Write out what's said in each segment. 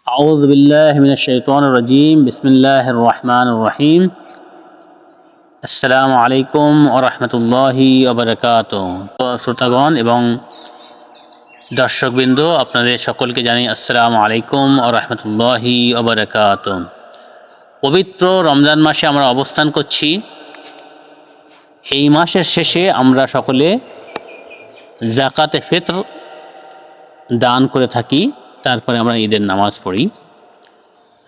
أعوذ بالله من الشيطان الرجيم بسم الله الرحمن الرحيم আসসালামু আলাইকুম ওয়া রাহমাতুল্লাহি ওয়া বারাকাতুহু। শ্রোতাগণ এবং দর্শকবৃন্দ, আপনাদের সকলকে জানাই আসসালামু আলাইকুম ওয়া রাহমাতুল্লাহি ওয়া বারাকাতুহু। পবিত্র রমজান মাসে আমরা অবস্থান করছি। এই মাসের শেষে আমরা সকলে যাকাতে ফিতর দান করে থাকি, তারপরে আমরা ঈদের নামাজ পড়ি।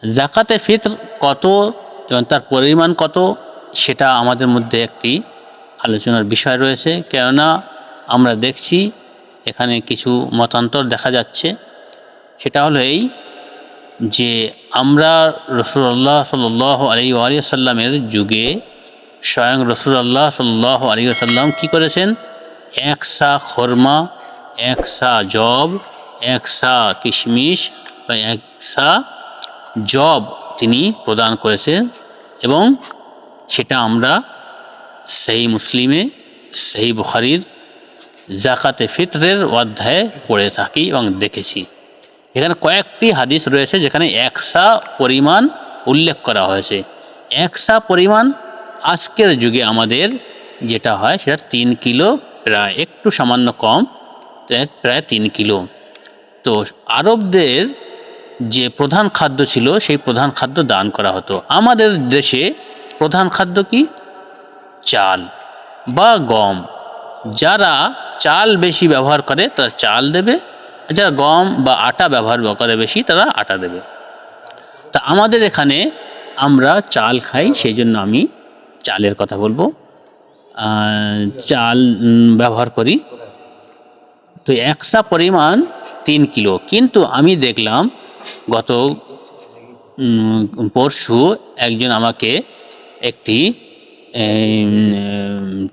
যাকাতে ফিতর কত এবং তার পরিমাণ কত, সেটা আমাদের মধ্যে একটি আলোচনার বিষয় রয়েছে। কেননা আমরা দেখছি এখানে কিছু মতান্তর দেখা যাচ্ছে। সেটা হলো এই যে আমরা রাসূলুল্লাহ সাল্লাল্লাহু আলাইহি ওয়া সাল্লামের যুগে স্বয়ং রাসূলুল্লাহ সাল্লাল্লাহু আলাইহি ওয়াসাল্লাম কী করেছেন, এক সা খরমা, এক সা জব, এক সা কিশমিশ বা এক সা জব তিনি প্রদান করেছেন, এবং সেটা আমরা সহিহ মুসলিমে, সহিহ বুখারীর যাকাতে ফিতরের অধ্যায়ে পড়ে থাকি এবং দেখেছি। এখানে কয়েকটি হাদিস রয়েছে যেখানে এক সা পরিমাণ উল্লেখ করা হয়েছে। এক সা পরিমাণ আজকের যুগে আমাদের যেটা হয় সেটা 3 কিলো, প্রায় একটু সামান্য কম, প্রায় 3 কিলো। তো আরবদের যে প্রধান খাদ্য ছিল সেই প্রধান খাদ্য দান করা হতো। আমাদের দেশে প্রধান খাদ্য কি? চাল বা গম। যারা চাল বেশি ব্যবহার করে তারা চাল দেবে, যারা গম বা আটা ব্যবহার করে বেশি তারা আটা দেবে। তা আমাদের এখানে আমরা চাল খাই, সেই জন্য আমি চালের কথা বলবো। চাল ব্যবহার করি। তো একসা পরিমাণ 3 কিলো। কিন্তু আমি দেখলাম গত পরশু একজন আমাকে একটি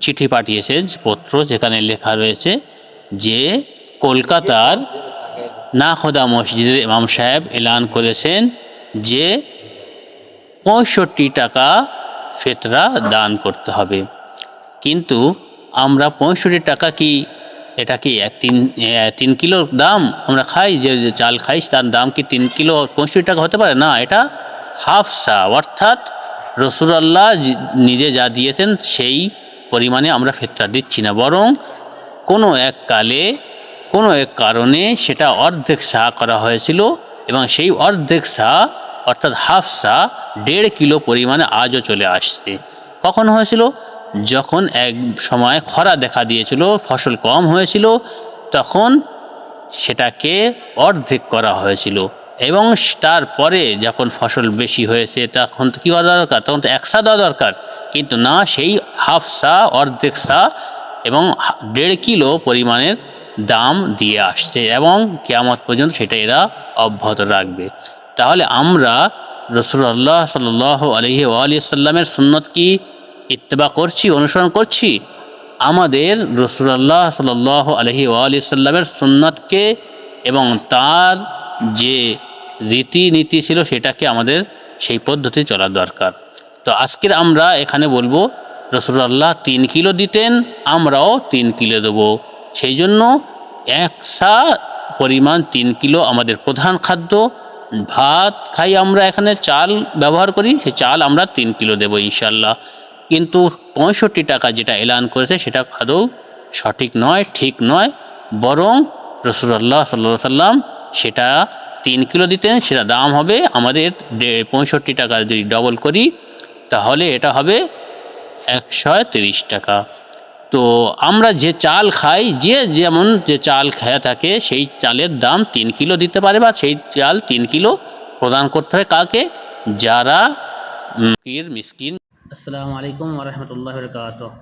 চিঠি পাঠিয়েছে, পত্র, যেখানে লেখা রয়েছে যে কলকাতার নাখোদা মসজিদের ইমাম সাহেব এলান করেছেন যে 65 টাকা ফিতরা দান করতে হবে। কিন্তু আমরা 65 টাকা কি, এটা কি 3 কিলো দাম আমরা খাই, যে চাল খাই তার দাম কি 3 কিলো 65 টাকা হতে পারে? না, এটা হাফ সা, অর্থাৎ রাসূলুল্লাহ নিজে যা দিয়েছেন সেই পরিমাণে আমরা ফিতরা দিচ্ছি না, বরং কোনো এক কালে কোনো এক কারণে সেটা অর্ধেক সা করা হয়েছিল, এবং সেই অর্ধেক সা অর্থাৎ হাফ সা 1.5 কিলো পরিমাণে আজও চলে আসছে। কখন হয়েছিল? যখন এক সময় খরা দেখা দিয়েছিল, ফসল কম হয়েছিল, তখন সেটাকে অর্ধেক করা হয়েছিল, এবং তারপরে যখন ফসল বেশি হয়েছে তখন তো কী করা দরকার, তখন তো এক সা দেওয়া দরকার। কিন্তু না, সেই হাফ সা, অর্ধেক সা এবং 1.5 কিলো পরিমাণের দাম দিয়ে আসছে, এবং কিয়ামত পর্যন্ত সেটা এরা অব্যাহত রাখবে। তাহলে আমরা রাসূলুল্লাহ সাল্লাল্লাহু আলাইহি ওয়া সাল্লামের সুন্নত কি ইত্তেবা করছি, অনুসরণ করছি? আমাদের রাসূলুল্লাহ সাল্লাল্লাহু আলাইহি ওয়া সাল্লামের সুন্নতকে এবং তার যে রীতিনীতি ছিল সেটাকে আমাদের সেই পদ্ধতি চলা দরকার। তো আজকের আমরা এখানে বলবো রাসূলুল্লাহ 3 কিলো দিতেন, আমরাও 3 কিলো দেবো। সেই জন্য এক সা পরিমাণ 3 কিলো আমাদের প্রধান খাদ্য। ভাত খাই আমরা, এখানে চাল ব্যবহার করি, সেই চাল আমরা 3 কিলো দেবো ইনশাল্লাহ। কিন্তু 65 টাকা যেটা এলান করেছে সেটা আদৌ সঠিক নয়, ঠিক নয়, বরং রাসূলুল্লাহ সাল্লাল্লাহু আলাইহি সাল্লাম সেটা 3 কিলো দিতেন। সেটা দাম হবে আমাদের 65 টাকা, যদি ডবল করি তাহলে এটা হবে 130 টাকা। তো আমরা যে চাল খাই, যে যেমন যে চাল খেয়ে থাকে সেই চালের দাম 3 কিলো দিতে পারে, বা সেই চাল 3 কিলো প্রদান করতে হবে কাকে? যারা মিসকিন। আসসালামু আলাইকুম ওয়া রাহমাতুল্লাহি ওয়া বারাকাতুহু।